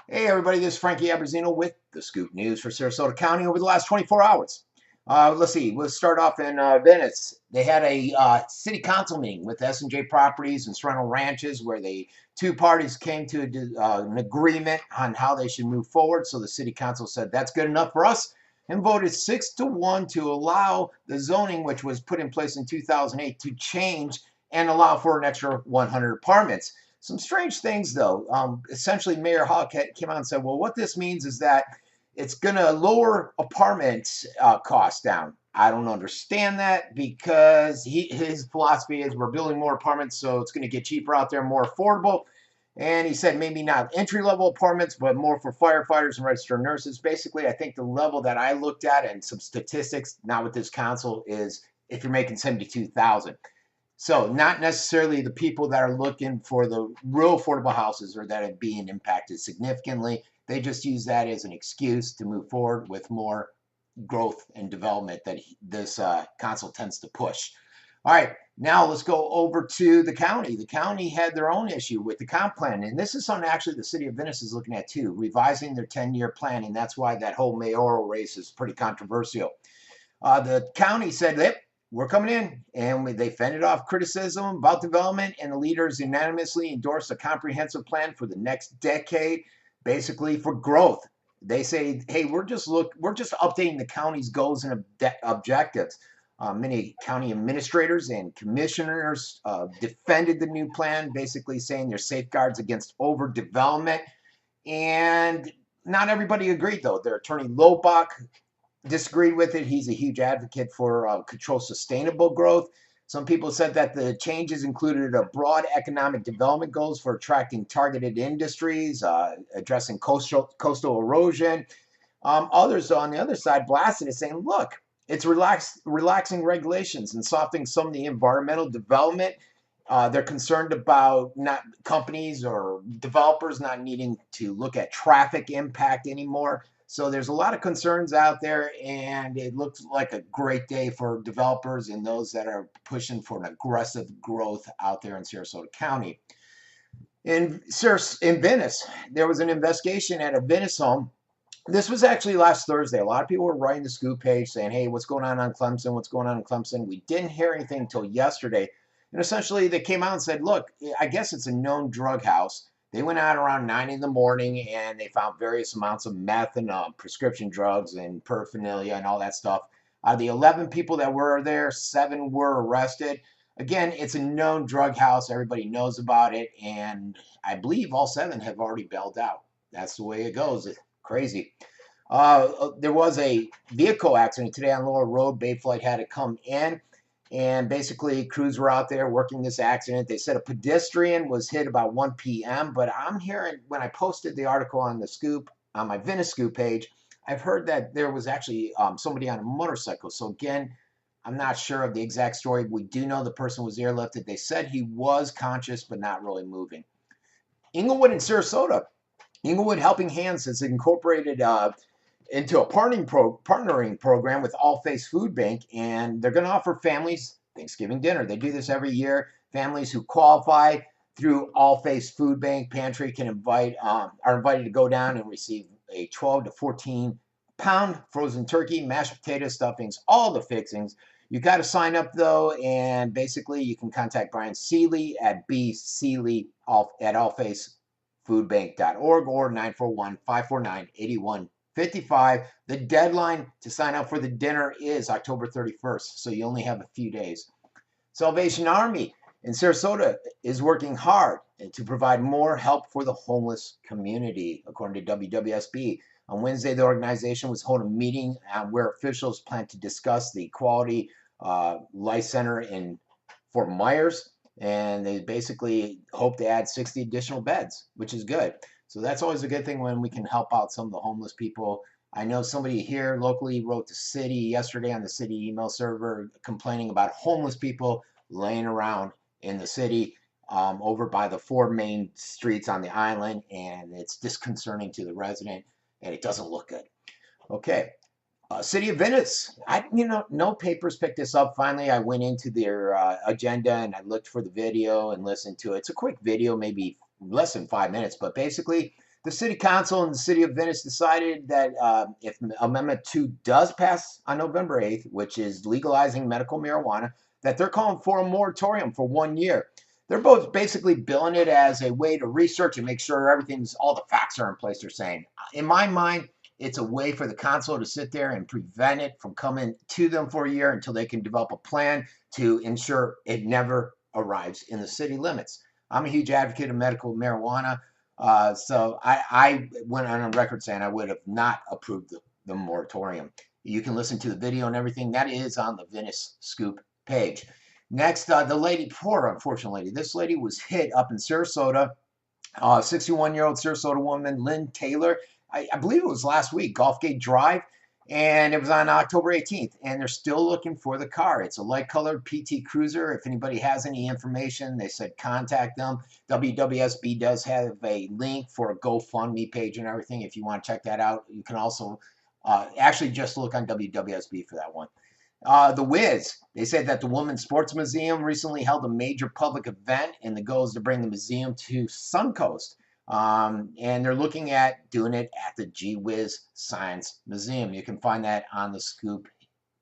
Hey everybody, this is Frankie Abbruzzino with the Scoop News for Sarasota County over the last 24 hours. Let's see, we'll start off in Venice. They had a city council meeting with S&J Properties and Sorrento Ranches where the two parties came to an agreement on how they should move forward. So the city council said that's good enough for us and voted 6-1 to allow the zoning, which was put in place in 2008, to change and allow for an extra 100 apartments. Some strange things, though. Essentially, Mayor Hawk came out and said, well, what this means is that it's going to lower apartment costs down. I don't understand that because his philosophy is we're building more apartments, so it's going to get cheaper out there, more affordable. And he said maybe not entry-level apartments, but more for firefighters and registered nurses. Basically, I think the level that I looked at and some statistics, not with this council, is if you're making 72,000. So not necessarily the people that are looking for the real affordable houses or that are being impacted significantly. They just use that as an excuse to move forward with more growth and development that this council tends to push. All right, now let's go over to the county. The county had their own issue with the comp plan, and this is something actually the city of Venice is looking at too, revising their 10-year plan, and that's why that whole mayoral race is pretty controversial. The county said that we're coming in, and they fended off criticism about development, and the leaders unanimously endorsed a comprehensive plan for the next decade, basically for growth. They say, hey, we're just updating the county's goals and objectives. Many county administrators and commissioners defended the new plan, basically saying there's safeguards against overdevelopment. And not everybody agreed, though. Their attorney Lobach disagreed with it. He's a huge advocate for controlled sustainable growth. Some people said that the changes included a broad economic development goals for attracting targeted industries, addressing coastal erosion. Others on the other side blasted it, saying, look, it's relaxing regulations and softening some of the environmental development. They're concerned about not companies or developers not needing to look at traffic impact anymore. So there's a lot of concerns out there, and it looks like a great day for developers and those that are pushing for an aggressive growth out there in Sarasota County. In Venice, there was an investigation at a Venice home. This was actually last Thursday. A lot of people were writing the Scoop page saying, hey, what's going on Clemson? What's going on in Clemson? We didn't hear anything until yesterday. And essentially, they came out and said, look, I guess it's a known drug house. They went out around 9 in the morning and they found various amounts of meth and prescription drugs and paraphernalia and all that stuff. Out of the 11 people that were there, 7 were arrested. Again, it's a known drug house. Everybody knows about it. And I believe all 7 have already bailed out. That's the way it goes. It's crazy. There was a vehicle accident today on Lower Road. Bay Flight had to come in. And basically, crews were out there working this accident. They said a pedestrian was hit about 1 p.m. But I'm hearing, when I posted the article on the Scoop, on my Venice Scoop page, I've heard that there was actually somebody on a motorcycle. So again, I'm not sure of the exact story. We do know the person was airlifted. They said he was conscious, but not really moving. Inglewood and Sarasota. Inglewood Helping Hands has incorporated into a partnering program with All Face Food Bank, and they're going to offer families Thanksgiving dinner. They do this every year. Families who qualify through All Face Food Bank Pantry can are invited to go down and receive a 12 to 14 pound frozen turkey, mashed potato stuffings, all the fixings. You got to sign up though, and basically you can contact Brian Seeley at bseeley at allfacefoodbank.org or 941-549-8155. The deadline to sign up for the dinner is October 31st, so you only have a few days. Salvation Army in Sarasota is working hard to provide more help for the homeless community, according to WWSB. On Wednesday, the organization was holding a meeting where officials plan to discuss the Quality Life Center in Fort Myers, and they basically hope to add 60 additional beds, which is good. So that's always a good thing when we can help out some of the homeless people. I know somebody here locally wrote to city yesterday on the city email server complaining about homeless people laying around in the city over by the 4 main streets on the island, and it's disconcerting to the resident, and it doesn't look good. Okay. City of Venice. No papers picked this up. Finally, I went into their agenda and I looked for the video and listened to it. It's a quick video, maybe less than 5 minutes, but basically The city council in the city of Venice decided that if Amendment 2 does pass on November 8th, which is legalizing medical marijuana, that they're calling for a moratorium for 1 year. They're both basically billing it as a way to research and make sure all the facts are in place, they're saying. In my mind, it's a way for the council to sit there and prevent it from coming to them for a year until they can develop a plan to ensure it never arrives in the city limits. I'm a huge advocate of medical marijuana. So I went on record saying I would have not approved the moratorium. You can listen to the video and everything. That is on the Venice Scoop page. Next, the lady, poor unfortunate lady. This lady was hit up in Sarasota. 61-year-old Sarasota woman, Lynn Taylor. I believe it was last week, Gulfgate Drive, and it was on October 18th, and they're still looking for the car. It's a light-colored PT Cruiser. If anybody has any information, they said contact them. WWSB does have a link for a GoFundMe page and everything. If you want to check that out, you can also actually just look on WWSB for that one. The Wiz, they said that the Women's Sports Museum recently held a major public event, and the goal is to bring the museum to Suncoast. And they're looking at doing it at the Gee Whiz Science Museum. You can find that on the Scoop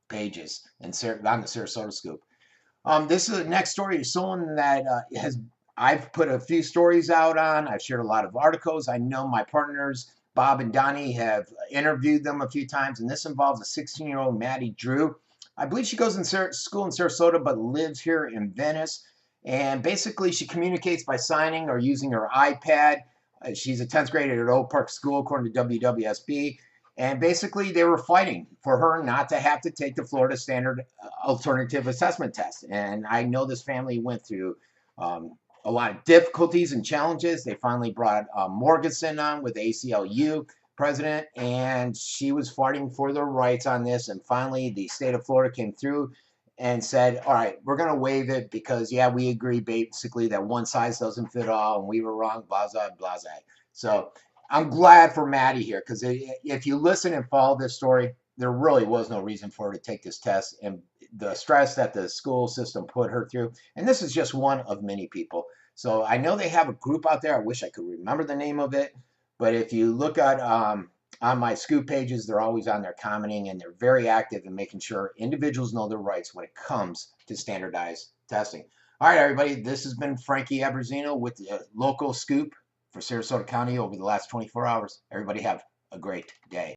pages and on the Sarasota Scoop. This is the next story. Someone that I've put a few stories out on. I've shared a lot of articles. I know my partners, Bob and Donnie, have interviewed them a few times, and this involves a 16-year-old Maddie Drew. I believe she goes in school in Sarasota but lives here in Venice. And basically, she communicates by signing or using her iPad. She's a 10th grader at Oak Park School, according to WWSB. And basically, they were fighting for her not to have to take the Florida Standard Alternative Assessment Test. And I know this family went through a lot of difficulties and challenges. They finally brought Morganson on with the ACLU president, and she was fighting for their rights on this. And finally, the state of Florida came through and said, all right, we're going to waive it because, yeah, we agree basically that one size doesn't fit all and we were wrong, blah, blah, blah. So I'm glad for Maddie here because if you listen and follow this story, there really was no reason for her to take this test and the stress that the school system put her through. And this is just one of many people. So I know they have a group out there. I wish I could remember the name of it. But if you look at on my Scoop pages, they're always on there commenting, and they're very active in making sure individuals know their rights when it comes to standardized testing. All right, everybody, this has been Frankie Abbruzzino with the local Scoop for Sarasota County over the last 24 hours. Everybody have a great day.